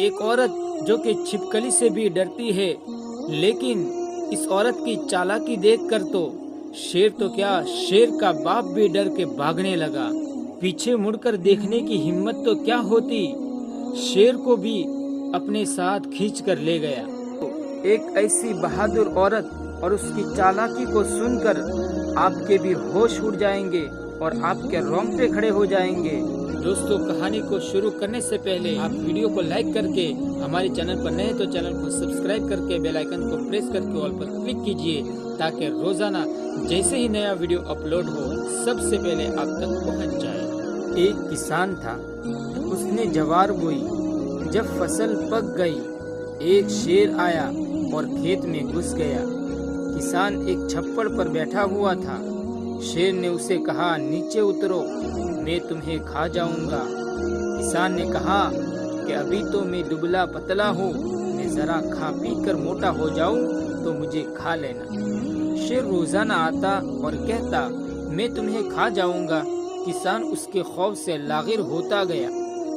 ایک عورت جو کہ چھپکلی سے بھی ڈرتی ہے، لیکن اس عورت کی چالاکی دیکھ کر تو شیر تو کیا، شیر کا باپ بھی ڈر کے بھاگنے لگا۔ پیچھے مڑ کر دیکھنے کی ہمت تو کیا ہوتی، شیر کو بھی اپنے ساتھ کھینچ کر لے گیا۔ ایک ایسی بہادر عورت اور اس کی چالاکی کو سن کر آپ کے بھی ہوش اڑ جائیں گے اور آپ کے رونگٹے کھڑے ہو جائیں گے۔ دوستو، کہانی کو شروع کرنے سے پہلے آپ ویڈیو کو لائک کر کے، ہمارے چینل پر نئے تو چینل کو سبسکرائب کر کے بیل آئیکن کو پریس کر کے آل پر کلک کیجئے، تاکہ روزانہ جیسے ہی نیا ویڈیو اپلوڈ ہو سب سے پہلے آپ تک پہنچ جائے۔ ایک کسان تھا، اس نے جوار بوئی۔ جب فصل پک گئی، ایک شیر آیا اور کھیت میں گھس گیا۔ کسان ایک چھپڑ پر بیٹھا ہوا تھا۔ شیر نے اسے کہا، نیچے اترو، میں تمہیں کھا جاؤں گا۔ کسان نے کہا کہ ابھی تو میں دبلا پتلا ہوں، میں ذرا کھا پی کر موٹا ہو جاؤں تو مجھے کھا لینا۔ شیر روزانہ آتا اور کہتا، میں تمہیں کھا جاؤں گا۔ کسان اس کے خوف سے لاغر ہوتا گیا۔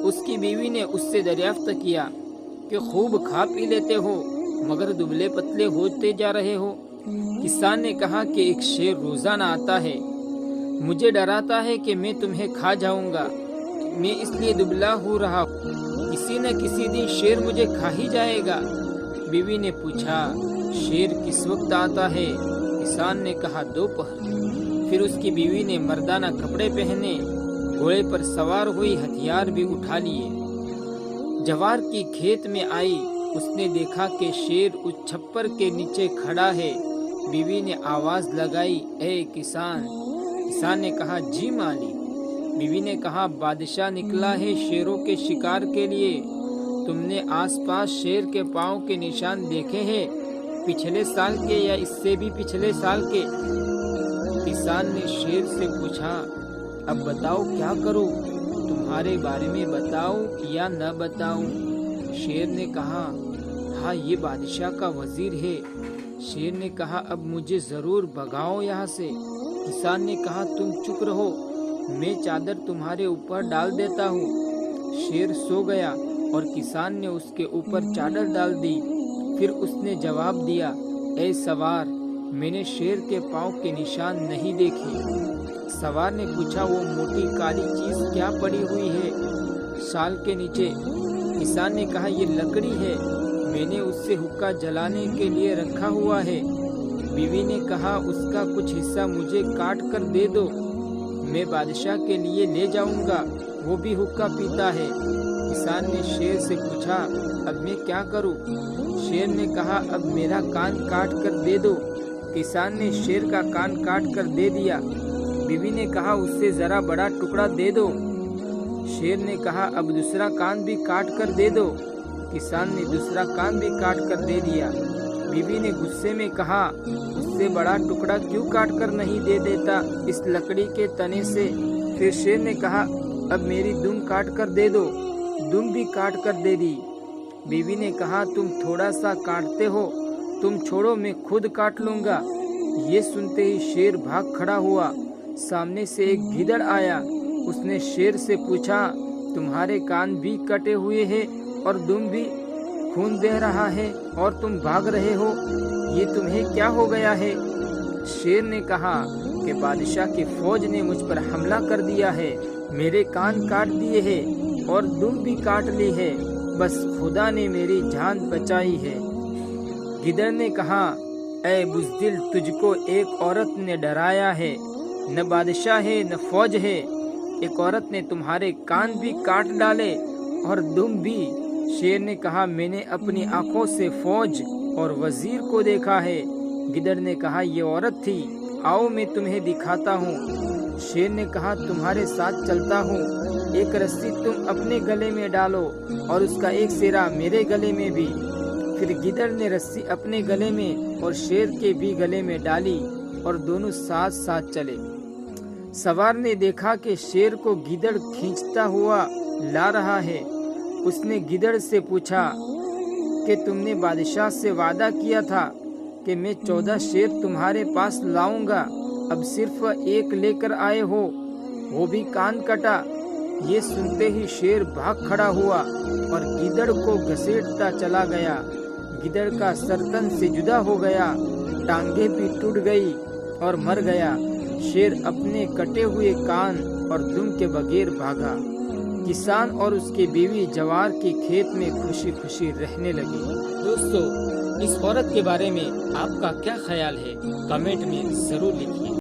اس کی بیوی نے اس سے دریافت کیا کہ خوب کھا پی لیتے ہو مگر دبلے پتلے ہوتے جا رہے ہو۔ کسان نے کہا کہ ایک شیر روزانہ آتا ہے، مجھے ڈراتا ہے کہ میں تمہیں کھا جاؤں گا، میں اس لیے دبلا ہو رہا ہوں، کسی نہ کسی دن شیر مجھے کھا ہی جائے گا۔ بیوی نے پوچھا، شیر کس وقت آتا ہے؟ کسان نے کہا، دوپہر۔ پھر اس کی بیوی نے مردانہ کپڑے پہنے، گھوڑے پر سوار ہوئی، ہتھیار بھی اٹھا لیے، جوار کی کھیت میں آئی۔ اس نے دیکھا کہ شیر اس چھپر کے نیچے کھڑا ہے۔ بیوی نے آواز لگائی، اے کسان۔ کسان نے کہا، جی مالی۔ بیوی نے کہا، بادشاہ نکلا ہے شیروں کے شکار کے لیے، تم نے آس پاس شیر کے پاؤں کے نشان دیکھے ہیں، پچھلے سال کے یا اس سے بھی پچھلے سال کے؟ کسان نے شیر سے پوچھا، اب بتاؤ کیا کروں، تمہارے بارے میں بتاؤں یا نہ بتاؤں؟ شیر نے کہا، ہاں یہ بادشاہ کا وزیر ہے۔ شیر نے کہا، اب مجھے ضرور بھگاؤ یہاں سے۔ کسان نے کہا، تم چپ رہو، میں چادر تمہارے اوپر ڈال دیتا ہوں۔ شیر سو گیا اور کسان نے اس کے اوپر چادر ڈال دی۔ پھر اس نے جواب دیا، اے سوار، میں نے شیر کے پاؤں کے نشان نہیں دیکھے۔ سوار نے پوچھا، وہ موٹی کالی چیز کیا پڑی ہوئی ہے شال کے نیچے؟ کسان نے کہا، یہ لکڑی ہے، میں نے اس سے حقہ جلانے کے لیے رکھا ہوا ہے۔ بیوی نے کہا، اس کا کچھ حصہ مجھے کاٹ کر دے دو، میں بادشاہ کے لیے لے جاؤں گا، وہ بھی حقہ پیتا ہے۔ کسان نے شیر سے پوچھا، اب میں کیا کروں؟ شیر نے کہا، اب میرا کان کاٹ کر دے دو۔ کسان نے شیر کا کان کاٹ کر دے دیا۔ بیوی نے کہا، اس سے ذرا بڑا ٹکڑا دے دو۔ شیر نے کہا، اب دوسرا کان بھی کاٹ کر دے دو۔ کسان نے دوسرا کان بھی کاٹ کر دے دیا۔ بیوی نے غصے میں کہا، اس سے بڑا ٹکڑا کیوں کاٹ کر نہیں دے دیتا اس لکڑی کے تنے سے؟ پھر شیر نے کہا، اب میری دم کاٹ کر دے دو۔ دم بھی کاٹ کر دے دی۔ بیوی نے کہا، تم تھوڑا سا کاٹتے ہو، تم چھوڑو میں خود کاٹ لوں گا۔ یہ سنتے ہی شیر بھاگ کھڑا ہوا۔ سامنے سے ایک گدڑ آیا، اس نے شیر سے پوچھا، تمہارے کان بھی کٹے ہوئے ہیں اور دم بھی خون دے رہا ہے اور تم بھاگ رہے ہو، یہ تمہیں کیا ہو گیا ہے؟ شیر نے کہا کہ بادشاہ کی فوج نے مجھ پر حملہ کر دیا ہے، میرے کان کاٹ دیے ہیں اور دم بھی کاٹ لی ہے، بس خدا نے میری جان بچائی ہے۔ گدڑ نے کہا، اے بزدل، تجھ کو ایک عورت نے ڈرایا ہے، نہ بادشاہ ہے نہ فوج ہے، ایک عورت نے تمہارے کان بھی کاٹ ڈالے اور دم بھی۔ شیر نے کہا، میں نے اپنی آنکھوں سے فوج اور وزیر کو دیکھا ہے۔ گدڑ نے کہا، یہ عورت تھی، آؤ میں تمہیں دکھاتا ہوں۔ شیر نے کہا، تمہارے ساتھ چلتا ہوں، ایک رسی تم اپنے گلے میں ڈالو اور اس کا ایک سرا میرے گلے میں بھی۔ پھر گدڑ نے رسی اپنے گلے میں اور شیر کے بھی گلے میں ڈالی اور دونوں ساتھ ساتھ چلے۔ سوار نے دیکھا کہ شیر کو گدڑ کھینچتا ہوا لا رہا ہے۔ اس نے گدڑ سے پوچھا کہ تم نے بادشاہ سے وعدہ کیا تھا کہ میں 14 شیر تمہارے پاس لاؤں گا، اب صرف ایک لے کر آئے ہو، وہ بھی کان کٹا۔ یہ سنتے ہی شیر بھاگ کھڑا ہوا اور گیدڑ کو گھسیٹتا چلا گیا۔ گیدڑ کا سر تن سے جدا ہو گیا، ٹانگیں بھی ٹوٹ گئی اور مر گیا۔ شیر اپنے کٹے ہوئے کان اور دم کے بغیر بھاگا۔ کسان اور اس کی بیوی جوار کے کھیت میں خوشی خوشی رہنے لگے۔ دوستو، اس عورت کے بارے میں آپ کا کیا خیال ہے؟ کمنٹ میں ضرور لکھیے۔